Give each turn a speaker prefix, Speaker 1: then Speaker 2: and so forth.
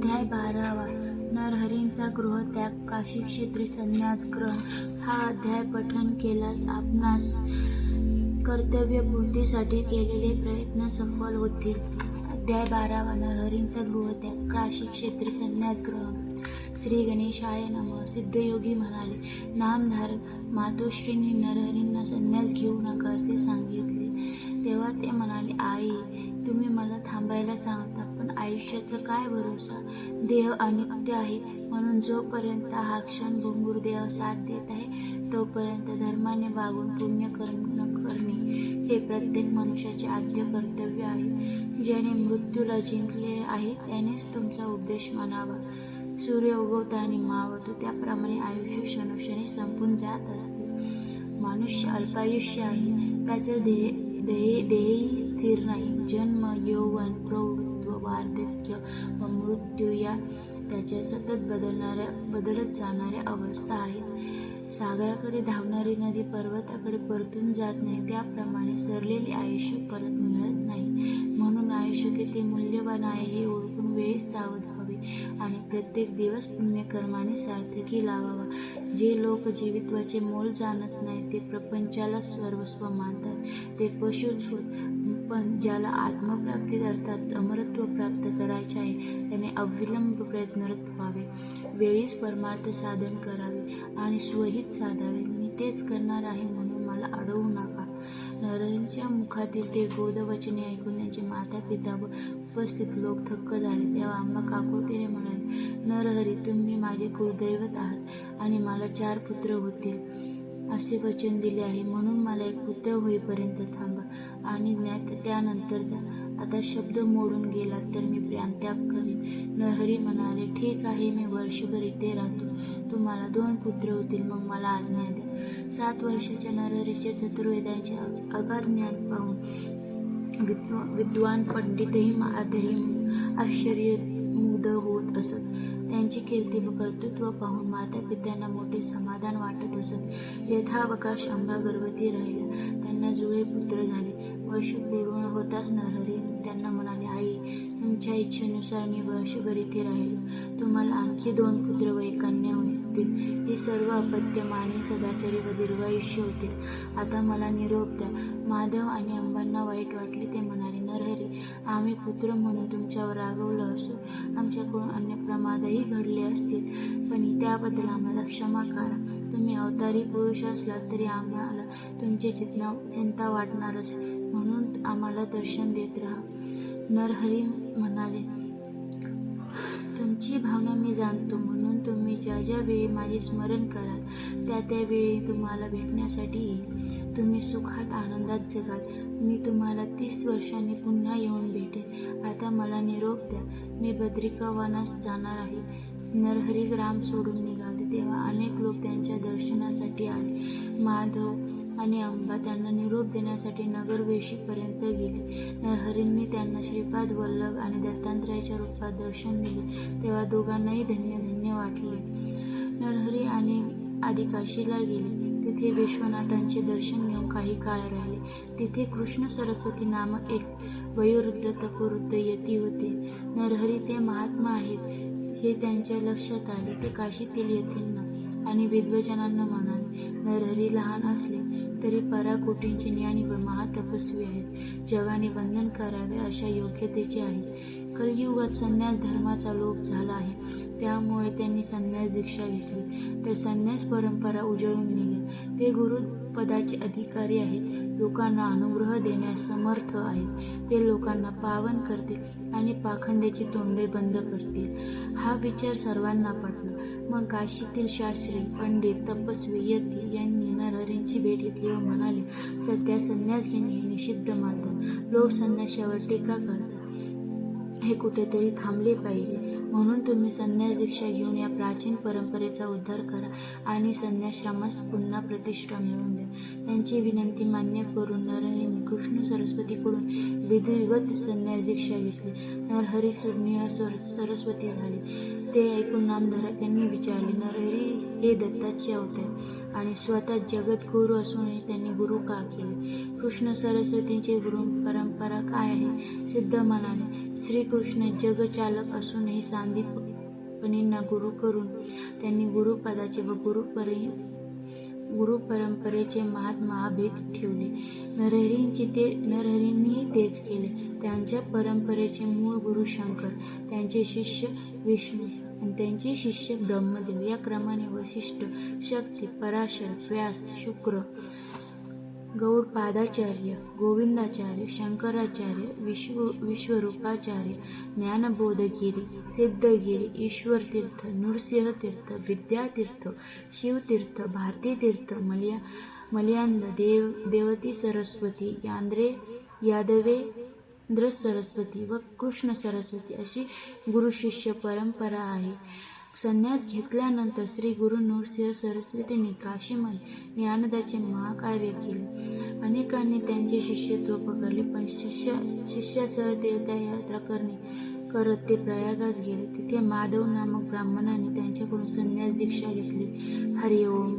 Speaker 1: अध्याय 12 नरहरींचा गृहत्याग काशी क्षेत्री संन्यास ग्रहण. हा अध्याय पठन केल्यास आपणास कर्तव्यपूर्तीसाठी केलेले प्रयत्न सफल होतील. अध्याय 12 नरहरींचा गृहत्याग काशी क्षेत्री संन्यास ग्रहण. श्री गणेशाय नमः. सिद्धयोगी म्हणाले, नामधारक मातोश्रींनी नरहरींना संन्यास घेऊ नका असे सांगितले. तेव्हा ते म्हणाले, आई, तुम्ही मला थांबायला सांगता, पण आयुष्याचा काय भरोसा? देह अनित्य आहे, म्हणून जोपर्यंत हा क्षण भंगुर देह साथ देत आहे तोपर्यंत धर्माने वागून पुण्य करणे हे प्रत्येक मनुष्याचे आद्य कर्तव्य आहे. ज्याने मृत्यूला जिंकले आहे त्यानेच तुमचा उपदेश मानावा. सूर्य उगवताना मावळतो त्याप्रमाणे आयुष्य क्षणोक्षणी संपून जात असते. मनुष्य अल्पायुष्य आहे, त्याच्या देहही स्थिर नाही. जन्म, यौवन, प्रौढत्व, वार्धक्य व मृत्यू या त्याच्या सतत बदलत जाणाऱ्या अवस्था आहेत. सागराकडे धावणारी नदी पर्वताकडे परतून जात नाही त्याप्रमाणे सरलेले आयुष्य परत मिळत नाही. म्हणून आयुष्य किती मूल्यवान आहे हे ओळखून वेळीच सावध व्हावे आणि प्रत्येक दिवस पुण्यकर्माने सार्थकी लावावा. जे लोक जीवित्वाचे मोल जाणत नाही ते प्रपंचाला सर्वस्व मानतात. ते पशुच होत, पण ज्याला आत्मप्राप्ती अर्थात अमरत्व प्राप्त करायचे आहे त्याने अविलंब प्रयत्नरत व्हावे. वेळीच परमार्थ साधन करावे आणि स्वहित साधावे. मी तेच करणार आहे, म्हणून मला अडवू नका. नरहरींच्या मुखातील ते बोधवचने ऐकून त्यांचे माता पिता व उपस्थित लोक थक्क झाले. तेव्हा आम्हा काकुळतीने म्हणाले, नरहरी, तुम्ही माझे कुलदैवत आहात आणि मला 4 पुत्र होतील असे वचन दिले आहे, म्हणून मला एक पुत्र होईपर्यंत थांबा आणि त्यानंतर जा. आता शब्द मोडून गेलात तर मी प्राणत्याग करीन. नरहरी म्हणाले, ठीक आहे, मी वर्षभर इथे राहतो. तुम्हाला 2 पुत्र होतील, मग मला आज्ञा द्या. 7 वर्षाच्या नरहरीचे चतुर्वेदांचे अगाध ज्ञान पाहून विद्वान पंडितही आश्चर्यमुग्ध होत असत. त्यांची कीर्ती व कर्तृत्व पाहून माता पित्यांना मोठे समाधान वाटत असत. यथावकाश अंबा गर्भवती राहिल्या. त्यांना जुळे पुत्र झाले. वर्ष पूर्ण होताच नरहरी त्यांना म्हणाले, आई, तुमच्या इच्छेनुसार मी वर्षभर इथे राहिलो. तुम्हाला आणखी 2 पुत्र व 1 कन्या होतील. हे सर्व अपत्यमानी, सदाचारी व दीर्घायुष्य होतील. आता मला निरोप द्या. माधव आणि अंबांना वाईट वाटले. ते म्हणाले, नरहरी, आम्ही पुत्र म्हणून तुमच्यावर रागवलं असो, आमच्याकडून अन्य प्रमादही घडले असतील, पण त्याबद्दल आम्हाला क्षमा करा. तुम्ही अवतारी पुरुष असलात तरी आम्हाला तुमची चिंता वाटणारच, म्हणून आम्हाला दर्शन देत राहा. नरहरी म्हणाले, तुमची भावना मी जाणतो, म्हणून तुम्ही ज्या वेळी माझे स्मरण कराल त्या वेळी तुम्हाला भेटण्यासाठी येईल. तुम्ही सुखात आनंदात जगाल. मी तुम्हाला 30 वर्षांनी पुन्हा येऊन भेटेन. आता मला निरोप द्या. मी बद्रिकावनास जाणार आहे. नरहरी ग्राम सोडून निघाले. तेव्हा अनेक लोक त्यांच्या दर्शनासाठी आले. माधव आणि अंबा त्यांना निरोप देण्यासाठी नगरवेशीपर्यंत गेले. नरहरींनी त्यांना श्रीपाद वल्लभ आणि दत्तात्रयाच्या रूपात दर्शन दिले. तेव्हा दोघांनाही धन्य धन्य वाटले. नरहरी आणि आधी काशीला गेले. तिथे विश्वनाथांचे दर्शन घेऊन काही काळ राहिले. तिथे कृष्ण सरस्वती नामक एक वयोवृद्ध तपोवृद्ध यती होते. नरहरी ते महात्मा आहेत हे त्यांच्या लक्षात आले. ते काशीतील यतींना आणि विद्वजनांना म्हणाले, नरहरी लहान असले तरी पराकोटींचे ज्ञानी व महातपस्वी आहेत. जगाने वंदन करावे अशा योग्यतेचे आहे. कलियुगात संन्यास धर्माचा लोप झाला आहे, त्यामुळे त्यांनी संन्यास दीक्षा घेतली तर संन्यास परंपरा उजळून निघेल. ते गुरुपदाचे अधिकारी आहेत. लोकांना अनुग्रह देण्यास समर्थ आहेत. ते लोकांना पावन करतील आणि पाखंडीची तोंडे बंद करतील. हा विचार सर्वांना पटला. मग काशीतील शास्त्री, पंडित, तपस्वी यती यांनी नरहरींची भेट घेतली व म्हणाले, सध्या संन्यास घेणे हे निषिद्ध मानतात. लोक संन्यासावर टीका करतात. हे कुठेतरी थांबले पाहिजे. म्हणून तुम्ही संन्यास दीक्षा घेऊन या प्राचीन परंपरेचा उद्धार करा आणि संन्यासाश्रमास पुन्हा प्रतिष्ठा मिळवून द्या. त्यांची विनंती मान्य करून नरहरींनी कृष्ण सरस्वतीकडून विधिवत संन्यास दीक्षा घेतली. नरहरी सुज्ञ सरस्वती झाले. ते ऐकून नामधारकांनी विचारले, नरहरी हे दत्ताचे अवतार आणि स्वतः जगद्गुरू असूनही त्यांनी गुरु का केले? कृष्ण सरस्वतींची गुरु परंपरा काय आहे? सिद्ध म्हणाले, श्रीकृष्ण जगचालक असूनही सांदीपनींना गुरु करून त्यांनी गुरुपदाचे व गुरुपरंपरेचे महाभेद ठेवले. नरहरींनीही तेच केले. त्यांच्या परंपरेचे मूळ गुरु शंकर, त्यांचे शिष्य विष्णू आणि त्यांचे शिष्य ब्रह्मदेव या क्रमाने वसिष्ठ, शक्ती, पराशर, व्यास, शुक्र, गौडपादाचार्य, गोविंदाचार्य, शंकराचार्य, विश्वरूपाचार्य, ज्ञानबोधगिरी, सिद्धगिरी, ईश्वरतीर्थ, नृसिंहतीर्थ, विद्यातीर्थ, शिवतीर्थ, भारतीतीर्थ, मलयांद, देवती सरस्वती, यादवेंद्र सरस्वती व कृष्ण सरस्वती अशी गुरुशिष्य परंपरा आहे. संन्यास घेतल्यानंतर श्री गुरु नृसिंह सरस्वतींनी काशीमध्ये ज्ञानदाचे महाकार्य केले. अनेकांनी त्यांचे शिष्यत्व पकडले, पण शिष्यासह तीर्थयात्रा करत ते प्रयागास गेले. तिथे माधव नामक ब्राह्मणाने त्यांच्याकडून संन्यास दीक्षा घेतली. हरिओम.